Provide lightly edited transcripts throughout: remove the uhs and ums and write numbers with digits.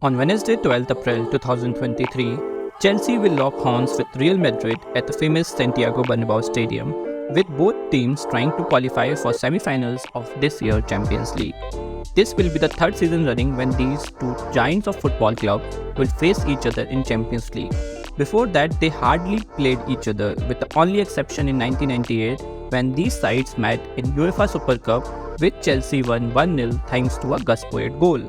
On Wednesday, 12th April 2023, Chelsea will lock horns with Real Madrid at the famous Santiago Bernabéu Stadium, with both teams trying to qualify for semi-finals of this year's Champions League. This will be the third season running when these two giants of football clubs will face each other in Champions League. Before that, they hardly played each other, with the only exception in 1998 when these sides met in UEFA Super Cup, with Chelsea won 1-0 thanks to a Gus Poyet goal.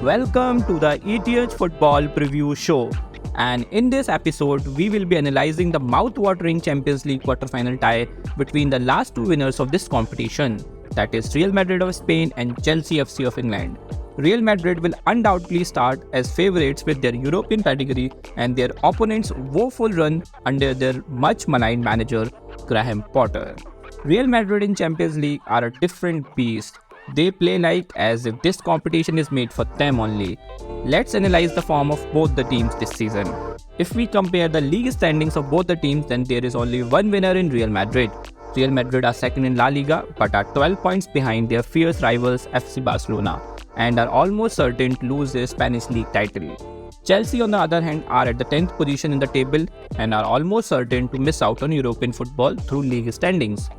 Welcome to the ETH Football Preview Show, and in this episode we will be analysing the mouth-watering Champions League quarterfinal tie between the last two winners of this competition, that is Real Madrid of Spain and Chelsea FC of England. Real Madrid will undoubtedly start as favourites with their European pedigree and their opponents' woeful run under their much-maligned manager Graham Potter. Real Madrid in Champions League are a different beast. They play like as if this competition is made for them only. Let's analyze the form of both the teams this season. If we compare the league standings of both the teams, then there is only one winner in Real Madrid. Real Madrid are second in La Liga but are 12 points behind their fierce rivals FC Barcelona and are almost certain to lose their Spanish league title. Chelsea, on the other hand, are at the 10th position in the table and are almost certain to miss out on European football through league standings.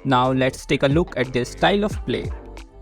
Now let's take a look at their style of play.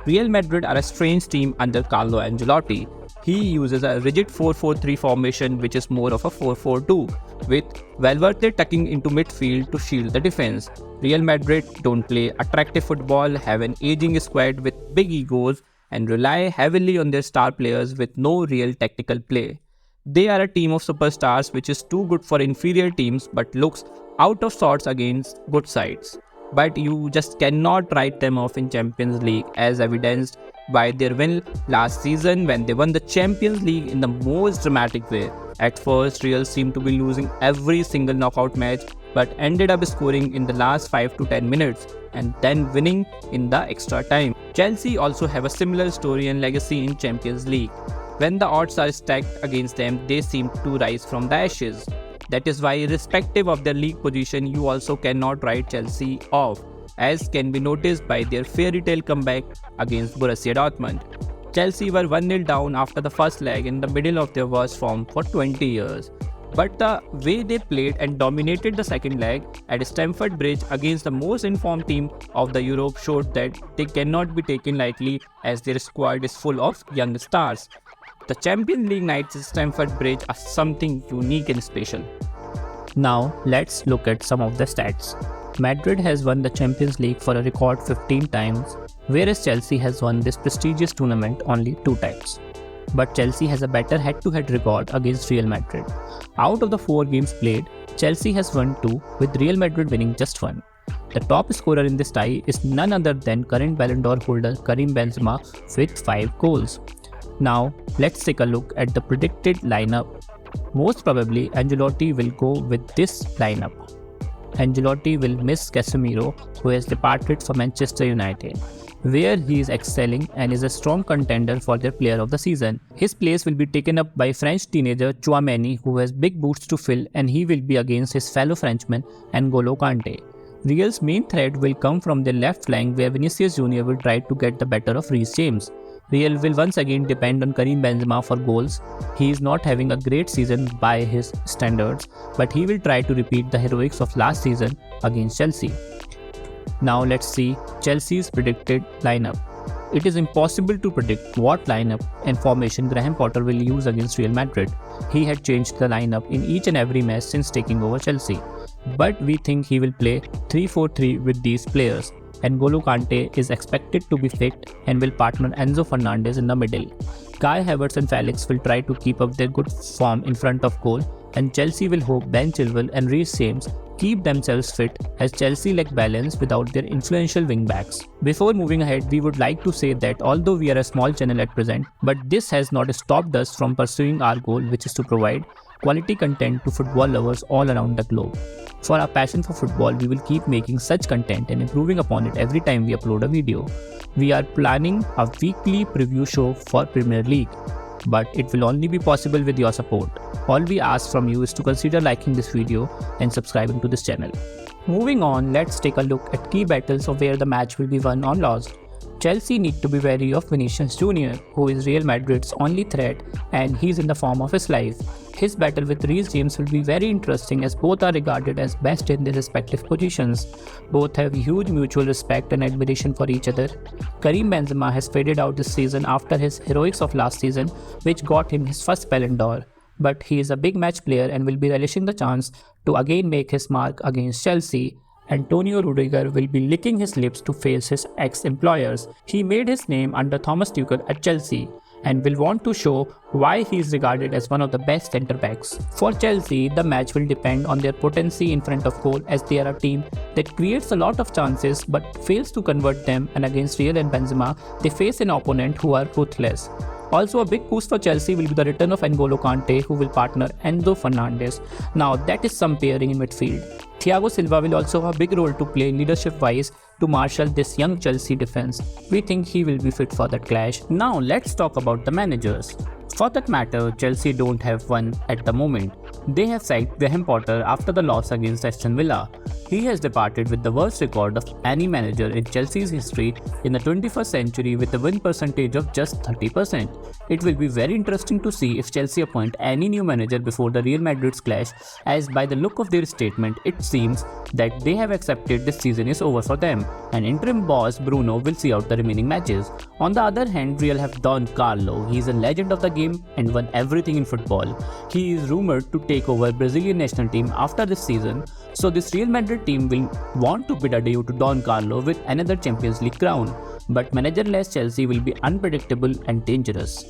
Real Madrid are a strange team under Carlo Ancelotti. He uses a rigid 4-4-3 formation, which is more of a 4-4-2, with Valverde tucking into midfield to shield the defense. Real Madrid don't play attractive football, have an aging squad with big egos, and rely heavily on their star players with no real tactical play. They are a team of superstars which is too good for inferior teams but looks out of sorts against good sides. But you just cannot write them off in Champions League, as evidenced by their win last season when they won the Champions League in the most dramatic way. At first, Real seemed to be losing every single knockout match but ended up scoring in the last 5 to 10 minutes and then winning in the extra time. Chelsea also have a similar story and legacy in Champions League. When the odds are stacked against them, they seem to rise from the ashes. That is why, irrespective of their league position, you also cannot write Chelsea off, as can be noticed by their fairy tale comeback against Borussia Dortmund. Chelsea were 1-0 down after the first leg in the middle of their worst form for 20 years. But the way they played and dominated the second leg at Stamford Bridge against the most informed team of the Europe showed that they cannot be taken lightly, as their squad is full of young stars. The Champions League nights at Stamford Bridge are something unique and special. Now let's look at some of the stats. Madrid has won the Champions League for a record 15 times, whereas Chelsea has won this prestigious tournament only 2 times. But Chelsea has a better head-to-head record against Real Madrid. Out of the 4 games played, Chelsea has won 2, with Real Madrid winning just 1. The top scorer in this tie is none other than current Ballon d'Or holder Karim Benzema with 5 goals. Now, let's take a look at the predicted lineup. Most probably, Ancelotti will go with this lineup. Ancelotti will miss Casemiro, who has departed for Manchester United, where he is excelling and is a strong contender for their player of the season. His place will be taken up by French teenager Tchouaméni, who has big boots to fill, and he will be against his fellow Frenchman N'Golo Kante. Real's main threat will come from their left flank, where Vinicius Jr. will try to get the better of Reece James. Real will once again depend on Karim Benzema for goals. He is not having a great season by his standards, but he will try to repeat the heroics of last season against Chelsea. Now let's see Chelsea's predicted lineup. It is impossible to predict what lineup and formation Graham Potter will use against Real Madrid. He had changed the lineup in each and every match since taking over Chelsea. But we think he will play 3-4-3 with these players. N'Golo Kante is expected to be fit and will partner Enzo Fernandez in the middle. Kai Havertz and Felix will try to keep up their good form in front of goal, and Chelsea will hope Ben Chilwell and Reece James keep themselves fit, as Chelsea lack balance without their influential wing-backs. Before moving ahead, we would like to say that although we are a small channel at present, but this has not stopped us from pursuing our goal, which is to provide quality content to football lovers all around the globe. For our passion for football, we will keep making such content and improving upon it every time we upload a video. We are planning a weekly preview show for Premier League, but it will only be possible with your support. All we ask from you is to consider liking this video and subscribing to this channel. Moving on, let's take a look at key battles of where the match will be won or lost. Chelsea need to be wary of Vinicius Jr., who is Real Madrid's only threat and he's in the form of his life. His battle with Reece James will be very interesting as both are regarded as best in their respective positions. Both have huge mutual respect and admiration for each other. Karim Benzema has faded out this season after his heroics of last season, which got him his first Ballon d'Or. But he is a big match player and will be relishing the chance to again make his mark against Chelsea. Antonio Rudiger will be licking his lips to face his ex-employers. He made his name under Thomas Tuchel at Chelsea and will want to show why he is regarded as one of the best centre-backs. For Chelsea, the match will depend on their potency in front of goal as they are a team that creates a lot of chances but fails to convert them, and against Real and Benzema, they face an opponent who are ruthless. Also, a big boost for Chelsea will be the return of N'Golo Kante, who will partner Enzo Fernandez. Now that is some pairing in midfield. Thiago Silva will also have a big role to play leadership-wise to marshal this young Chelsea defense. We think he will be fit for that clash. Now let's talk about the managers. For that matter, Chelsea don't have one at the moment. They have sacked Graham Potter after the loss against Aston Villa. He has departed with the worst record of any manager in Chelsea's history in the 21st century with a win percentage of just 30%. It will be very interesting to see if Chelsea appoint any new manager before the Real Madrid's clash, as by the look of their statement it seems that they have accepted this season is over for them and interim boss Bruno will see out the remaining matches. On the other hand, Real have Don Carlo. He is a legend of the game and won everything in football. He is rumored to take over Brazilian national team after this season, so this Real Madrid team will want to bid adieu to Don Carlo with another Champions League crown. But managerless Chelsea will be unpredictable and dangerous.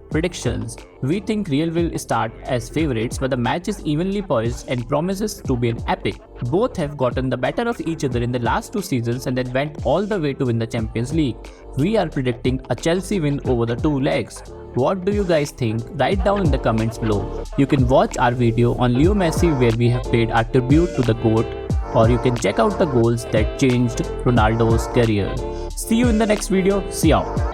Predictions. We think Real will start as favourites, but the match is evenly poised and promises to be an epic. Both have gotten the better of each other in the last two seasons and then went all the way to win the Champions League. We are predicting a Chelsea win over the two legs. What do you guys think? Write down in the comments below. You can watch our video on Leo Messi where we have paid our tribute to the GOAT, or you can check out the goals that changed Ronaldo's career. See you in the next video. See you.